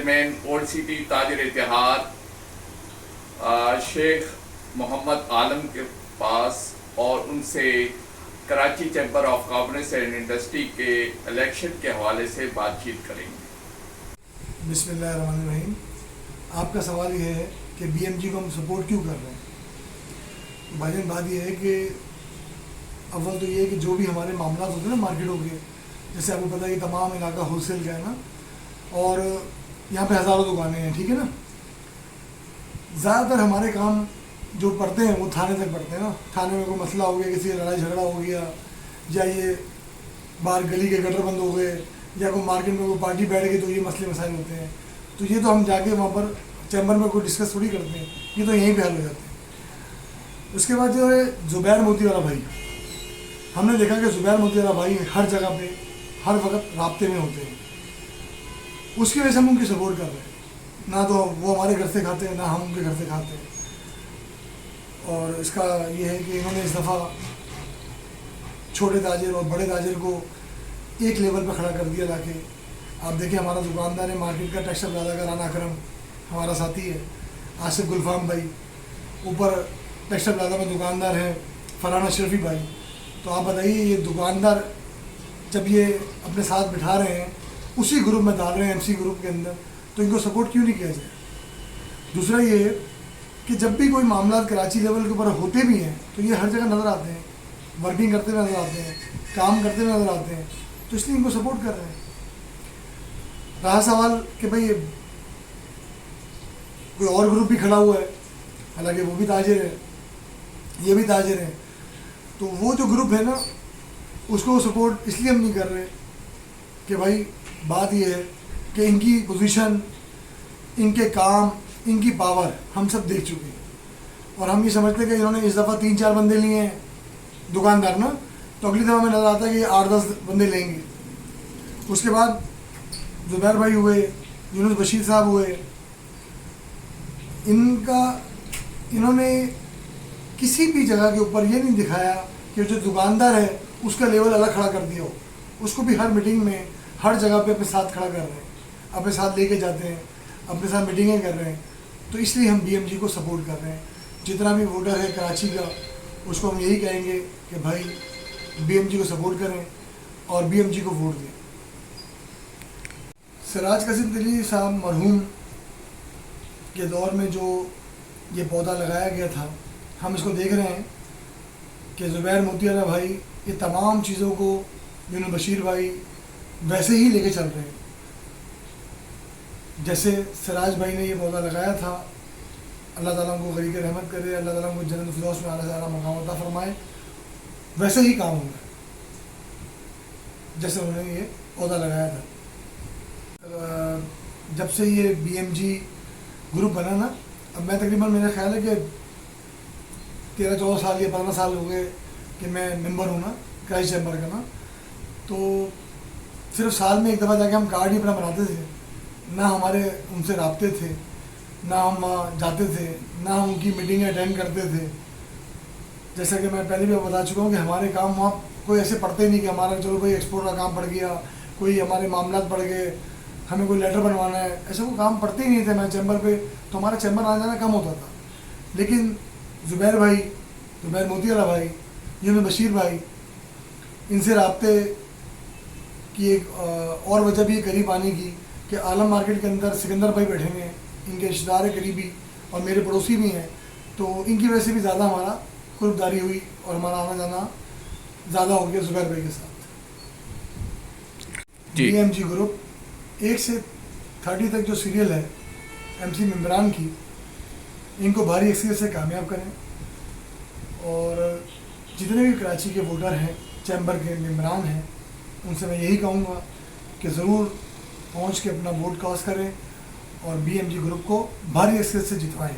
Chairman old city ताजिर इतिहाद शेख मोहम्मद आलम के पास और उनसे Karachi chamber of commerce and industry के इलेक्शन के हवाले से बातचीत करेंगे। बिस्मिल्लाहिर्रहमानिर्रहीम। आपका सवाल ये है कि बीएमजी को हम सपोर्ट क्यों कर रहे हैं। भाईजान, बात ये है कि अव्वल तो ये है कि जो भी हमारे मामला होते हैं ना मार्केटों के, जैसे आपको पता है कि तमाम इलाका होलसेल का है ना, और यहाँ पे हज़ारों दुकानें हैं, ठीक है ना। ज़्यादातर हमारे काम जो पड़ते हैं वो थाने तक पड़ते हैं ना। थाने में कोई मसला हो गया, किसी लड़ाई झगड़ा हो गया, या ये बाहर गली के गटर बंद हो गए, या कोई मार्केट में कोई पार्टी बैठ गई, तो ये मसले मसाइल होते हैं। तो ये तो हम जाके वहाँ पर चैम्बर में कोई डिस्कस थोड़ी करते हैं, ये तो यहीं पे हल हो जाते हैं। उसके बाद जो है ज़ुबैर मोतीवाला भाई, हमने देखा कि ज़ुबैर मोतीवाला भाई हर जगह पे हर वक्त राब्ते में होते हैं। उसकी वजह से हम उनकी सपोर्ट कर रहे हैं। ना तो वो हमारे घर से खाते हैं, ना हम उनके घर से खाते हैं। और इसका ये है कि इन्होंने इस दफ़ा छोटे ताजिर और बड़े ताजिर को एक लेवल पर खड़ा कर दिया लाके। आप देखिए, हमारा दुकानदार है मार्केट का, टेक्सटाइल प्लाजा का राना अकरम हमारा साथी है, आसिफ गुलफाम भाई। ऊपर टेक्सटाइल प्लाजा में दुकानदार है फरहाना शरीफी भाई। तो आप बताइए, ये दुकानदार जब ये अपने साथ बिठा रहे हैं, उसी ग्रुप में डाल रहे हैं, एमसी ग्रुप के अंदर, तो इनको सपोर्ट क्यों नहीं किया जाए। दूसरा ये कि जब भी कोई मामला कराची लेवल के ऊपर होते भी हैं तो ये हर जगह नज़र आते हैं, वर्किंग करते हुए नज़र आते हैं, काम करते हुए नज़र आते हैं, तो इसलिए इनको सपोर्ट कर रहे हैं। रहा सवाल कि भाई कोई और ग्रुप भी खड़ा हुआ है, हालांकि वो भी ताजिर है, ये भी ताजिर है, तो वो जो ग्रुप है ना, उसको सपोर्ट इसलिए हम नहीं कर रहे कि भाई बात ये है कि इनकी पोजीशन, इनके काम, इनकी पावर हम सब देख चुके हैं। और हम ये समझते हैं कि इन्होंने इस दफ़ा 3-4 बंदे लिए हैं दुकानदार ना, तो अगली दफ़ा हमें नज़र आता है कि 8-10 बंदे लेंगे। उसके बाद ज़ुबैर भाई हुए, यूनुस बशीर साहब हुए, इन्होंने किसी भी जगह के ऊपर ये नहीं दिखाया कि जो दुकानदार है उसका लेवल अलग खड़ा कर दिया हो। उसको भी हर मीटिंग में, हर जगह पे अपने साथ खड़ा कर रहे हैं, अपने साथ लेके जाते हैं, अपने साथ मीटिंगें कर रहे हैं। तो इसलिए हम बीएमजी को सपोर्ट कर रहे हैं। जितना भी वोटर है कराची का, उसको हम यही कहेंगे कि भाई बीएमजी को सपोर्ट करें और बीएमजी को वोट दें। सिराज कासिम दिल्ली साहब मरहूम के दौर में जो ये पौधा लगाया गया था, हम इसको देख रहे हैं कि ज़ुबैर मोतीवाला भाई ये तमाम चीज़ों को यूनुस बशीर भाई वैसे ही लेके चल रहे हैं जैसे सिराज भाई ने ये पौधा लगाया था। अल्लाह ताला उनको गरीक रहमत करे, अल्लाह ताला उनको जन्नत फिरदौस में आला मकाम अता फरमाए। वैसे ही काम होगा जैसे उन्होंने ये पौधा लगाया था। जब से ये बीएमजी ग्रुप बना ना, अब मैं तकरीबन, मेरा ख्याल है कि 13-14 साल या 15 साल हो गए कि मैं मेंबर हूँ ना कराची चैम्बर का ना। तो सिर्फ साल में एक दफ़ा जाके हम कार्ड ही अपना बनाते थे, ना हमारे उनसे राब्ते थे, ना हम वहाँ जाते थे, ना हम उनकी मीटिंग अटेंड करते थे। जैसा कि मैं पहले भी बता चुका हूँ कि हमारे काम वहाँ कोई ऐसे पड़ते ही नहीं कि हमारा चलो कोई एक्सपोर्ट का काम पड़ गया, कोई हमारे मामला पड़ गए, हमें कोई लेटर बनवाना है, ऐसे कोई काम पड़ते ही नहीं थे हमारे चैम्बर पे। तो हमारा चैम्बर आना जाना कम होता था। लेकिन ज़ुबैर भाई, ज़ुबैर मोतीवाला भाई, यूनुस बशीर भाई, इनसे राब्ते की एक और वजह भी करीब आने की कि आलम मार्केट के अंदर सिकंदर भाई बैठे हुए हैं, इनके रिश्तेदार है करीबी और मेरे पड़ोसी भी हैं। तो इनकी वजह से भी ज़्यादा हमारा कुर्बदारी हुई और हमारा आना जाना ज़्यादा हो गया ज़ुबैर भाई के साथ। बीएमजी ग्रुप 1 से 30 तक जो सीरियल है एमसी मेम्बरान की, इनको भारी अक्सरियत से कामयाब करें। और जितने भी कराची के वोटर हैं, चैम्बर के मेम्बरान हैं, उनसे मैं यही कहूँगा कि ज़रूर पहुँच के अपना वोट कास्ट करें और बीएमजी ग्रुप को भारी अक्सरियत से जितवाएं।